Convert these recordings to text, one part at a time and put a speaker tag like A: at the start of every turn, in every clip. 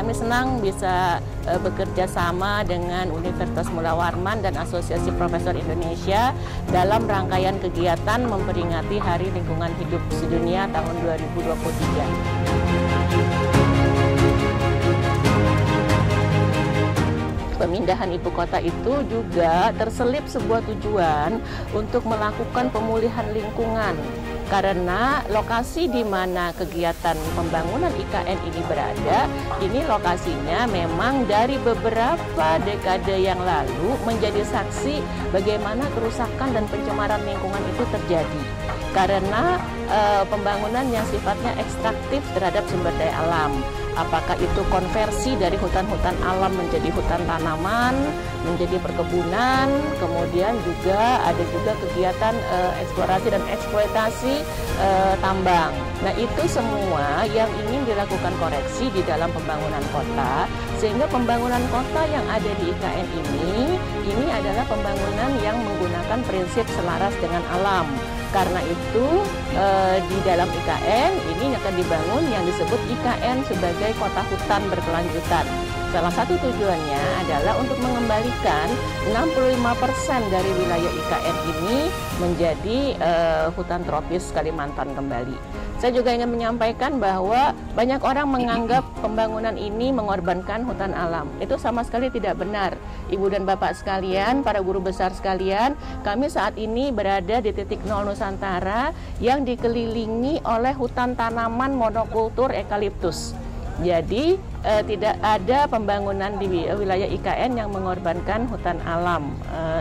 A: kami senang bisa bekerja sama dengan Universitas Mula Warman dan Asosiasi Profesor Indonesia dalam rangkaian kegiatan memperingati Hari Lingkungan Hidup Sedunia tahun 2023. Pemindahan ibu kota itu juga terselip sebuah tujuan untuk melakukan pemulihan lingkungan. Karena lokasi di mana kegiatan pembangunan IKN ini berada, ini lokasinya memang dari beberapa dekade yang lalu menjadi saksi bagaimana kerusakan dan pencemaran lingkungan itu terjadi. Karena pembangunan yang sifatnya ekstraktif terhadap sumber daya alam. Apakah itu konversi dari hutan-hutan alam menjadi hutan tanaman, menjadi perkebunan, kemudian juga ada juga kegiatan eksplorasi dan eksploitasi tambang. Nah, itu semua yang ingin dilakukan koreksi di dalam pembangunan kota, sehingga pembangunan kota yang ada di IKN ini adalah pembangunan yang menggunakan prinsip selaras dengan alam. Karena itu di dalam IKN ini akan dibangun yang disebut IKN sebagai kota hutan berkelanjutan. Salah satu tujuannya adalah untuk mengembalikan 65% dari wilayah IKN ini menjadi hutan tropis Kalimantan kembali. Saya juga ingin menyampaikan bahwa banyak orang menganggap pembangunan ini mengorbankan hutan alam. Itu sama sekali tidak benar. Ibu dan Bapak sekalian, para guru besar sekalian, kami saat ini berada di titik nol Nusantara yang dikelilingi oleh hutan tanaman monokultur eukaliptus. Jadi tidak ada pembangunan di wilayah IKN yang mengorbankan hutan alam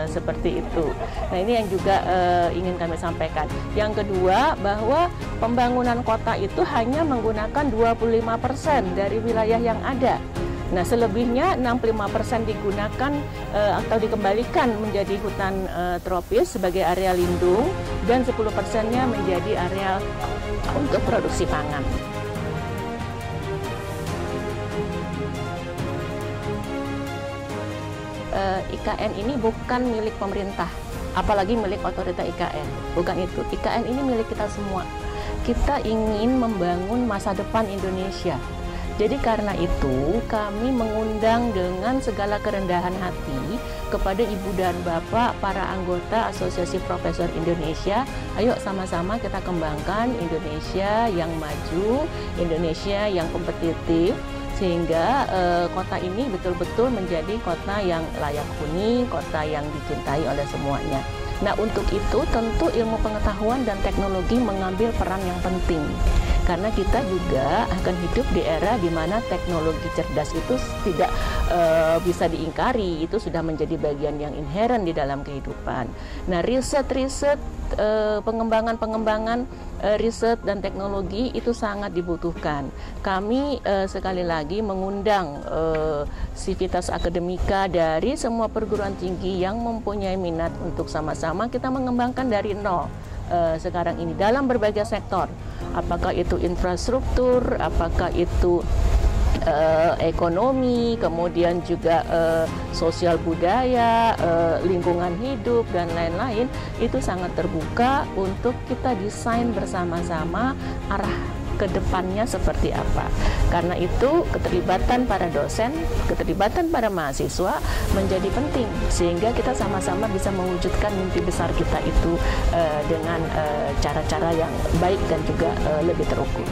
A: seperti itu. Nah, ini yang juga ingin kami sampaikan. Yang kedua, bahwa pembangunan kota itu hanya menggunakan 25% dari wilayah yang ada. Nah, selebihnya 65% digunakan atau dikembalikan menjadi hutan tropis sebagai area lindung dan 10%-nya menjadi area untuk produksi pangan. IKN ini bukan milik pemerintah, apalagi milik otorita IKN. Bukan itu. IKN ini milik kita semua. Kita ingin membangun masa depan Indonesia. Jadi karena itu kami mengundang dengan segala kerendahan hati kepada Ibu dan Bapak para anggota Asosiasi Profesor Indonesia. Ayo sama-sama kita kembangkan Indonesia yang maju, Indonesia yang kompetitif, sehingga kota ini betul-betul menjadi kota yang layak huni, kota yang dicintai oleh semuanya. Nah, untuk itu tentu ilmu pengetahuan dan teknologi mengambil peran yang penting. Karena kita juga akan hidup di era di mana teknologi cerdas itu tidak bisa diingkari, itu sudah menjadi bagian yang inheren di dalam kehidupan. Nah, riset-riset, pengembangan-pengembangan riset dan teknologi itu sangat dibutuhkan. Kami sekali lagi mengundang sivitas akademika dari semua perguruan tinggi yang mempunyai minat untuk sama-sama kita mengembangkan dari nol sekarang ini dalam berbagai sektor. Apakah itu infrastruktur, apakah itu ekonomi, kemudian juga sosial budaya, lingkungan hidup, dan lain-lain, itu sangat terbuka untuk kita desain bersama-sama arah ke depannya seperti apa. Karena itu keterlibatan para dosen, keterlibatan para mahasiswa menjadi penting, sehingga kita sama-sama bisa mewujudkan mimpi besar kita itu dengan cara-cara yang baik dan juga lebih terukur.